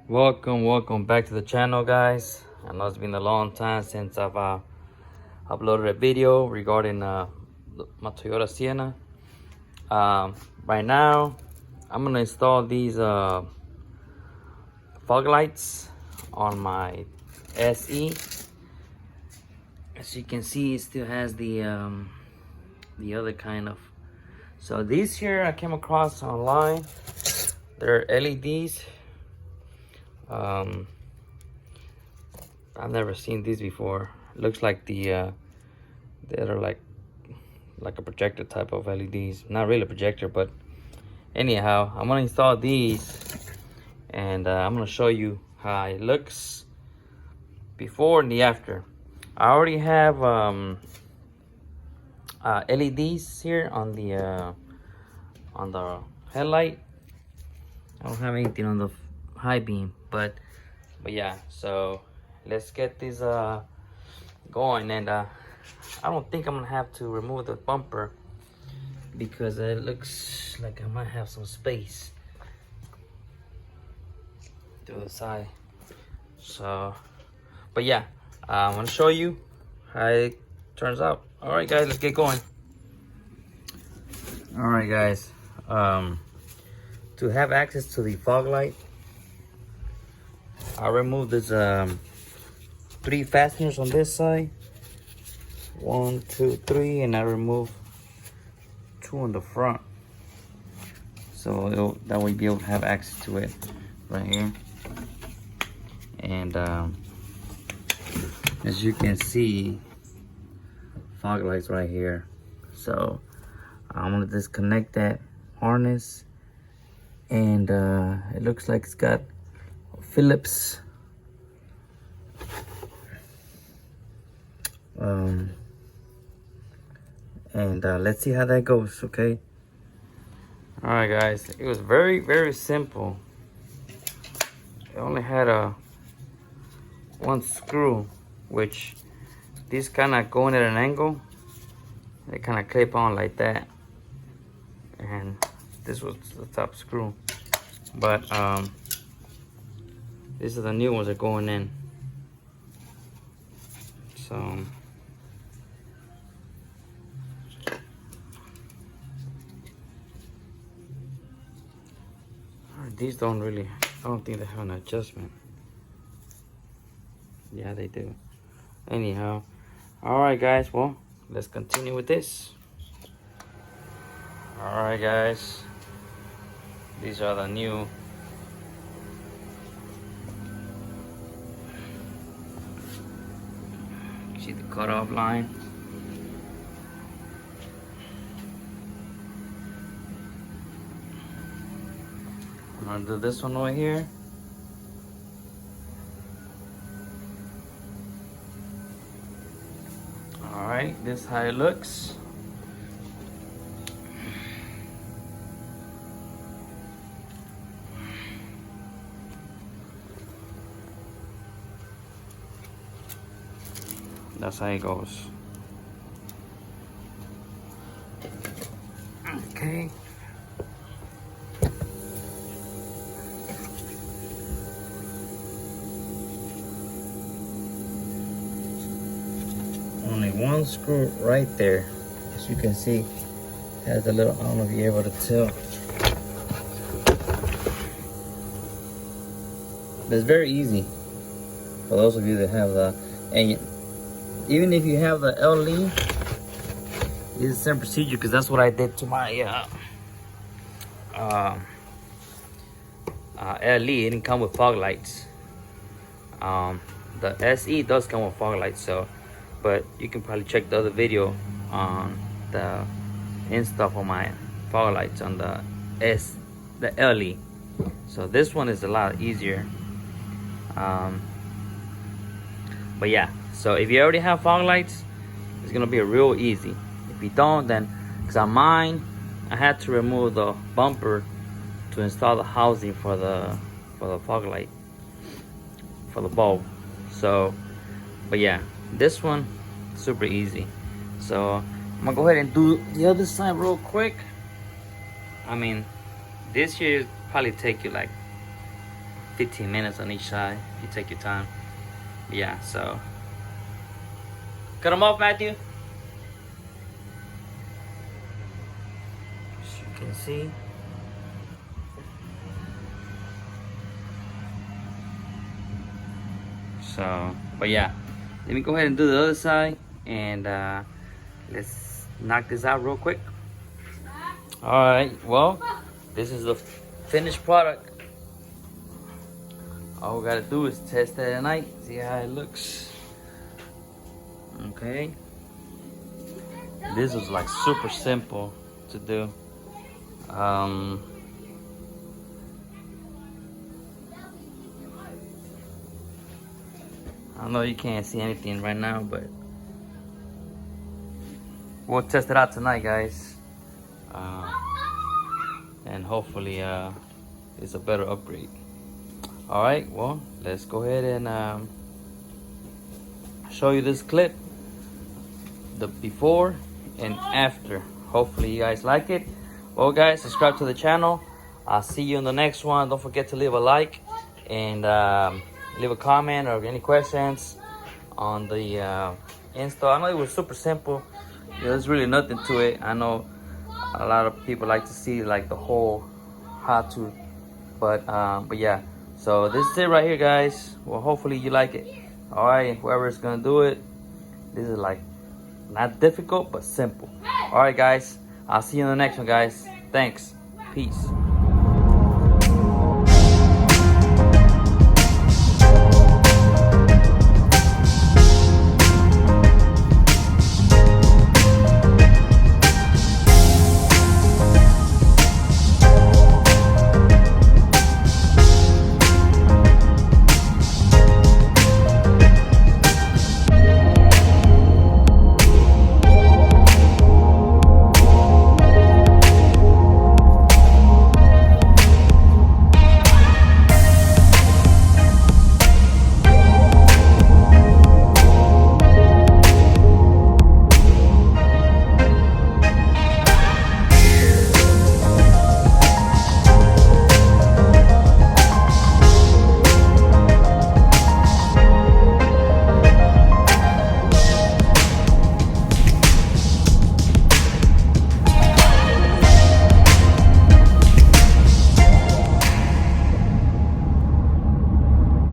Welcome back to the channel, guys. I know it's been a long time since I've uploaded a video regarding my Toyota Sienna. Right now I'm gonna install these fog lights on my SE. As you can see, it still has the other kind of. So these here I came across online. They're LEDs. I've never seen these before. It looks like they're like a projector type of LEDs. Not really a projector, but anyhow, I'm gonna install these, and I'm gonna show you how it looks before and the after. I already have LEDs here on the headlight. I don't have anything on the high beam, but yeah. So let's get this going, and I don't think I'm gonna have to remove the bumper because it looks like I might have some space to the side. So, but yeah, I'm gonna show you how it turns out. All right, guys, let's get going. All right, guys, to have access to the fog light, I removed this 3 fasteners on this side. 1, 2, 3, and I removed 2 on the front, so that way be able to have access to it right here. And as you can see, fog lights right here. So I'm gonna disconnect that harness, and it looks like it's got Phillips and let's see how that goes. Okay. All right, guys, it was very simple. It only had one screw, which these kind of going at an angle. They kind of clip on like that, and this was the top screw. But these are the new ones that are going in. So these don't really, I don't think they have an adjustment. Yeah, they do. Anyhow, all right, guys, well, let's continue with this. All right, guys, these are the new see the cutoff line. I'm gonna do this one right here. All right, this is how it looks. That's how it goes. Okay. Only one screw right there. As you can see, has a little, I don't know if you're able to tell. But it's very easy for those of you that have the, and even if you have the LE, it's the same procedure, because that's what I did to my LE. It didn't come with fog lights. The SE does come with fog lights, so, but you can probably check the other video on the install for my fog lights on the LE. So this one is a lot easier. But yeah, so if you already have fog lights, it's gonna be real easy. If you don't, then, because on mine, I had to remove the bumper to install the housing for the fog light, for the bulb. So, but yeah, this one, super easy. So I'm gonna go ahead and do the other side real quick. I mean, this here probably take you like 15 minutes on each side. You take your time. Yeah, so cut them off, Matthew. As you can see. So, but yeah, let me go ahead and do the other side, and let's knock this out real quick. All right, well, this is the finished product. All we gotta do is test it at night, see how it looks. Okay, this was like super simple to do. I know you can't see anything right now, but we'll test it out tonight, guys. And hopefully it's a better upgrade. All right, well, let's go ahead and show you this clip, the before and after. Hopefully you guys like it. Well, guys, subscribe to the channel. I'll see you in the next one. Don't forget to leave a like and leave a comment or any questions on the install. I know it was super simple. There's really nothing to it. I know a lot of people like to see like the whole how to, but yeah. So this is it right here, guys. Well, hopefully you like it. All right, whoever is gonna do it, this is like not difficult but simple. All right, guys. I'll see you in the next one, guys. Thanks. Peace.